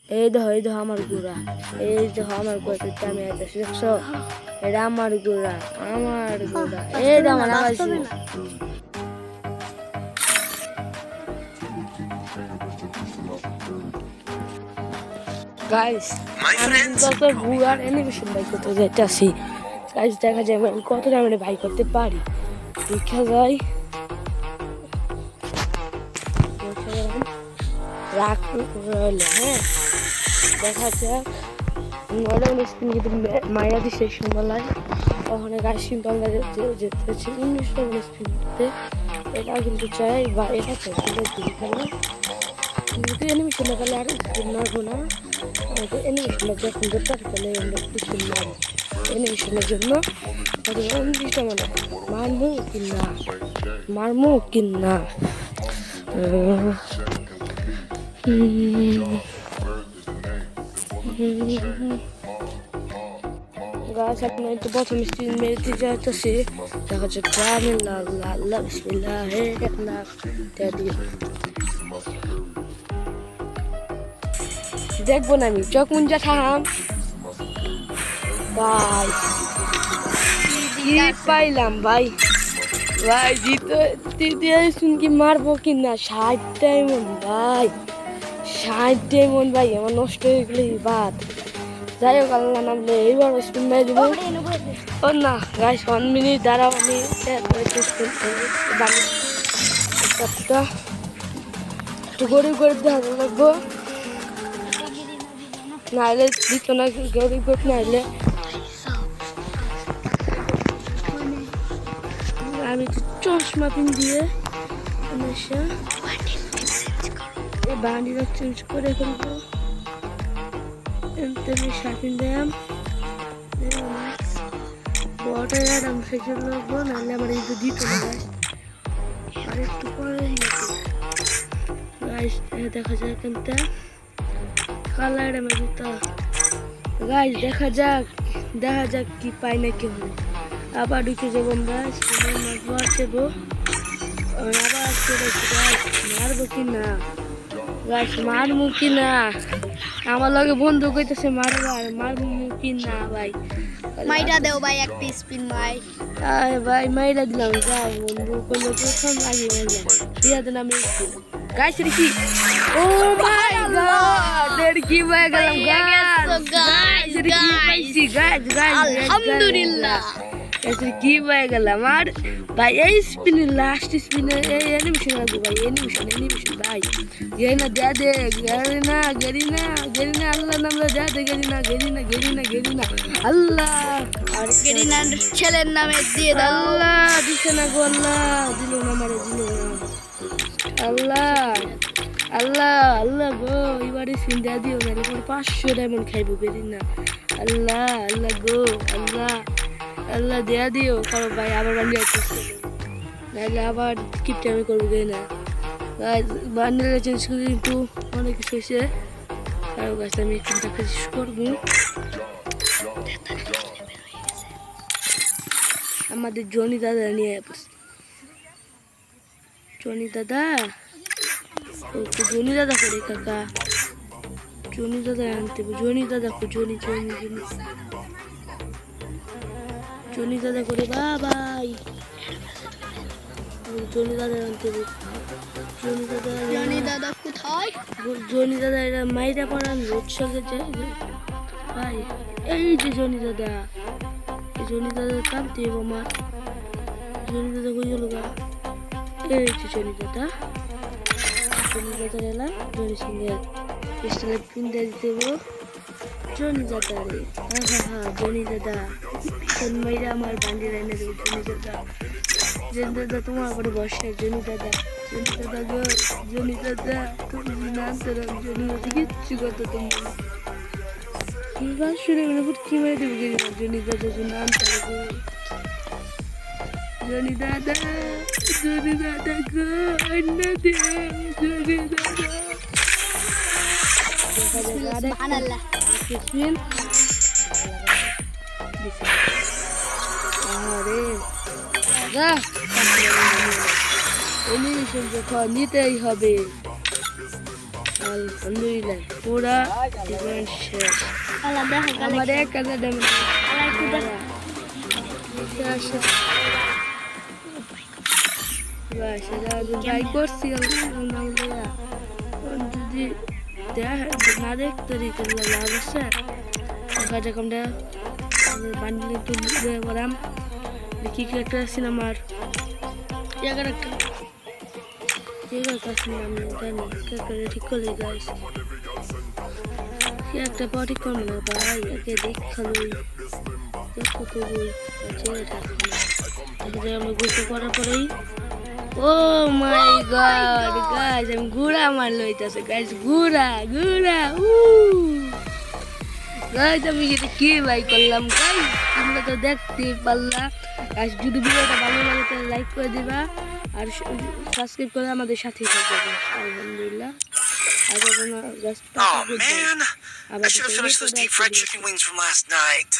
এই দেখো আমার গুড়া, এই দেখো আমার গুড়া আমি দেখছো, এটা আমার গুড়া, এই দেখো আমার আওয়াজ। গাইস আমি কত গুড়ার অ্যানিমেশন বাই করতে যাইতেছি। গাইস দেখা যায় আমি কতটা আমি বাই করতে পারি, দেখা যায় রাখ রইল। হ্যাঁ দেখা যাক নয়টা স্পিন কিন্তু মাইরা দিচ্ছে সময় ওখানে গাছ কিন্তু আমরা যেতেছি 19টা স্পিনতে। এটা কিন্তু চাই বা এটা চাই খেলে কিন্তু অ্যানিমেশন লাগালে আর স্পিন মারবো না, অ্যানিমেশনটা যখন দরকার তাহলে আমরা স্পিন মারবো। অ্যানিমেশনের জন্য 19টা মানে মারমু কিনা গাছ আপনার একটু প্রথম স্পিন মেরেতে যাইতেছি। দেখা যাচ্ছে গ্রামে লাল বিসমিল্লাহ দেখবো না আমি চোখ মুঞ্জা থাম। ভাই কি পাইলাম ভাই, জিতে কি মারবো কিনা 60 ডায়মন্ড ভাই, 60 ডায়মন্ড ভাই আমার নষ্ট হয়ে গেলে বাদ। যাই হোক আল্লাহ নামলে এইবার স্পিন মেরে দিব। ও না গাইস 1 মিনিট দাঁড়াও, আমি একটু গরিব দেখা লাগবো, নাহলে দিত না গরিব নাহলে আমি একটু চশমা পিন দিয়ে বান্ডিটা চেঞ্জ করে ফেলবো। শাপিন দিলাম বড়টা আমি ফেসে লাগবো, নাহলে আমার এই তো দিত না আর একটু পরে দেখা যায় এখানটা কালার আমার জুতা। গাইস দেখা যাক কি পাই না কি হবে। আবার ঢুকে যাবো আমরা যাবো, আবার মারবো কি না গাইস, মারবো কি না আমার লগে বন্ধু কইতেছে মারবো কি না ভাই, মাইরা দেও ভাই একটা স্পিন ভাই। ভাই মাইরা দিলাম, যাও বন্ধু কইলো প্রথম লাগিয়ে দিয়া দেন আমি গাইস কি। ও মাই গড এর কি হয়ে গেল গাইস, আলহামদুলিল্লাহ কি হয়ে গেল আমার ভাই। এই স্পিনে লাস্ট স্পিনে এই অ্যানিমেশন লাগবে ভাই, অ্যানিমেশন ভাই গেরিনা দে গেরিনা আল্লাহ নামে দে গেরিনা আল্লাহ আর গেরিনার ছেলের নামে দিয়ে দাও। আল্লাহ দিছে না গো, আল্লাহ দিল না আমারে, দিল না আল্লাহ গো, এবারে স্পিন দেয়া দিও না, 500 ডায়মন্ড খাইবো গেরিনা। আল্লাহ গো আল্লাহ দেয়া দিও কারো ভাই, আবার বান্ডিল নাহলে আবার কিপটা আমি করবো না। বান্ডিলটা চেঞ্জ করে কিন্তু অনেক কিছু হয়েছে, কারো গাছ আমি একটু শেষ করবো। আমাদের জনি দাদা নিয়ে জনি দাদা করে কাকা, জনি দাদা আনতে জনি দাদা করে বাবাই, জনি দাদা আনতে জনি দাদা কোথায়? জনি দাদা এরা মাইরা পড়ান রোজ সঙ্গে যায় ভাই। এই যে জনি দাদা কামতে আমার জনি দাদা কই গেল গা, এই যে জনি দাদা এলাম জনি সঙ্গে পিস্টলের পিন দিয়ে দিতে জনি দাদা রে, জনি দাদা মাইরা আমার বান্ডিল এনে দেবো। জনি দাদা তোমার উপরে বসে, জনি দাদা গো, জনি দাদা তুমি নাম তোর জনি দাদা কিচ্ছু করতো তোমার শুনে কি মেরে দেবো জনি দাদা নাম তোর জনি দাদা গো অন্য দে জনি দাদা। সুবহানাল্লাহ নিতেই হবে আলহামদুলিল্লাহ পুরা ইভেন্ট শেষ আলা দেখো আমার এক কাজে ড্যামেজ আলা একটু দেখো ট্রাই করছি আলহামদুলিল্লাহ যদি না দেখতে দিতে লাভ আছে দেখা যাক আমরা বান্ডিলে তুলে পড়াম কি কি একটা সিনেমার জায়গার একটা আমি জানি ঠিক করলে গাইস কি একটা পার্টি করবো না ভাই একে দেখালোই কত বই আছে আমি গোসল করার পরেই ও মাই গড গাইস আমি ঘোড়া মার লইতাছে গাইস ঘোড়া গাইস আমি এটা কি ভাই করলাম গাইস তোমরা তো দেখতে পারলা গাইস যদি ভিডিওটা ভালো লাগে তাহলে লাইক করে দিবা আর সাবস্ক্রাইব করে আমাদের সাথেই থাকবে আলহামদুলিল্লাহ Oh man, I should have finished those deep fried chicken wings from last night.